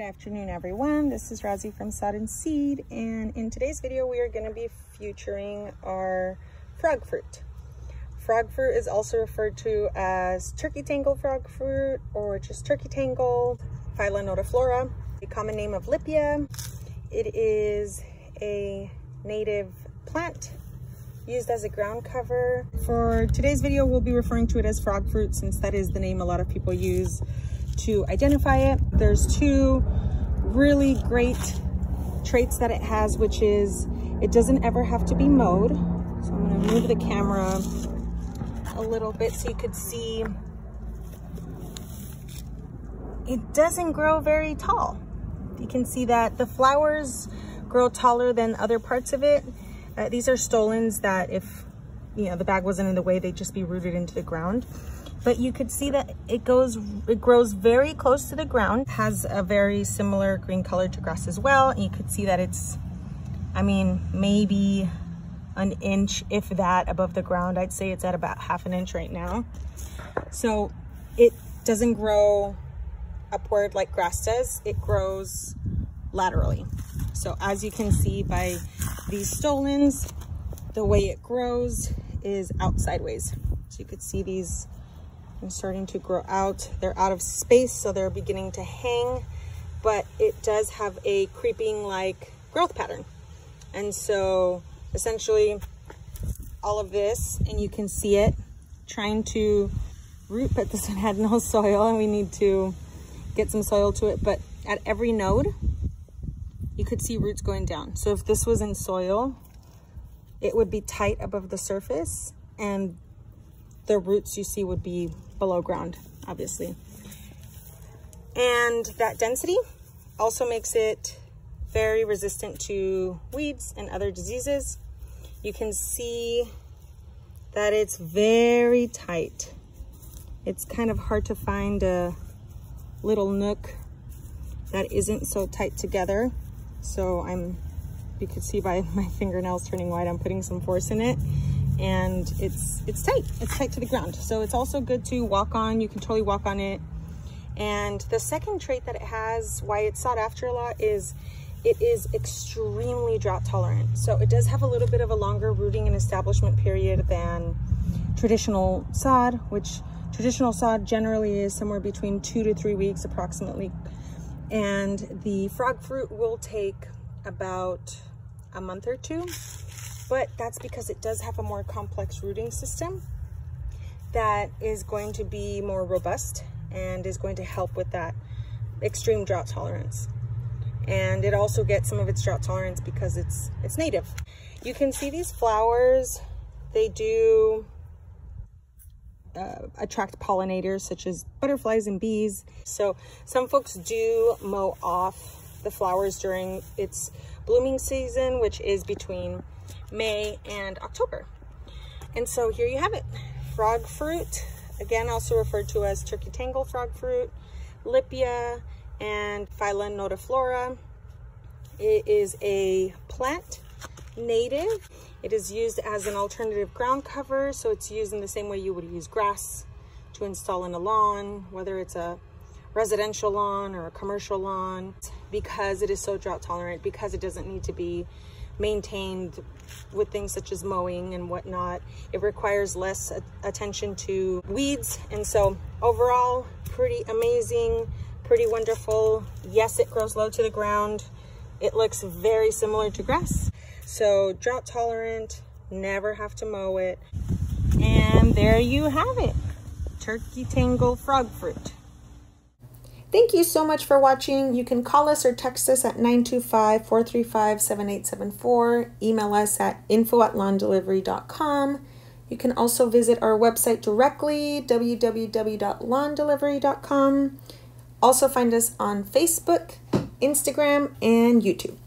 afternoon, everyone. This is Rosie from Sod and Seed, and in today's video we are going to be featuring our frog fruit. Frog fruit is also referred to as Turkey Tangle Frog Fruit or just Turkey Tangle, Phyla Nodiflora, a common name of Lippia. It is a native plant used as a ground cover. For today's video, we'll be referring to it as frog fruit since that is the name a lot of people use to identify it. There's two really great traits that it has, which is it doesn't ever have to be mowed. So I'm going to move the camera a little bit so you could see it doesn't grow very tall. You can see that the flowers grow taller than other parts of it. These are stolons that if the bag wasn't in the way, they'd just be rooted into the ground. But you could see that it grows very close to the ground. It has a very similar green color to grass as well. And you could see that it's, maybe an inch, if that, above the ground. I'd say it's at about half an inch right now. So it doesn't grow upward like grass does. It grows laterally. So as you can see by these stolons, the way it grows is out sideways. So you could see these starting to grow out. They're out of space, so they're beginning to hang, but it does have a creeping like growth pattern. And so essentially all of this, and you can see it trying to root, but this one had no soil and we need to get some soil to it. But at every node, you could see roots going down. So if this was in soil, it would be tight above the surface and the roots you see would be below ground, obviously. And that density also makes it very resistant to weeds and other diseases. You can see that it's very tight. It's kind of hard to find a little nook that isn't so tight together. So you could see by my fingernails turning white, I'm putting some force in it. And it's tight. It's tight to the ground. So it's also good to walk on. You can totally walk on it. And the second trait that it has, why it's sought after a lot, is it is extremely drought tolerant. So it does have a little bit of a longer rooting and establishment period than traditional sod, which traditional sod generally is somewhere between 2 to 3 weeks approximately. And the frog fruit will take about a month or two. But that's because it does have a more complex rooting system that is going to be more robust and is going to help with that extreme drought tolerance. And it also gets some of its drought tolerance because it's native. You can see these flowers, they do attract pollinators such as butterflies and bees. So some folks do mow off the flowers during its blooming season, which is between May and October. And so here you have it, frog fruit, again also referred to as Turkey Tangle Frog Fruit, Lippia, and Phyla Nodiflora. It is a plant, native. It is used as an alternative ground cover, so it's used in the same way you would use grass to install in a lawn, whether it's a residential lawn or a commercial lawn, because it is so drought tolerant, because it doesn't need to be maintained with things such as mowing and whatnot. It requires less attention to weeds. And so overall, pretty amazing, pretty wonderful. Yes, it grows low to the ground. It looks very similar to grass. So drought tolerant, never have to mow it. And there you have it, Turkey Tangle Frog Fruit. Thank you so much for watching. You can call us or text us at 925-435-7874. Email us at info@lawndelivery.com. You can also visit our website directly, www.lawndelivery.com. Also find us on Facebook, Instagram, and YouTube.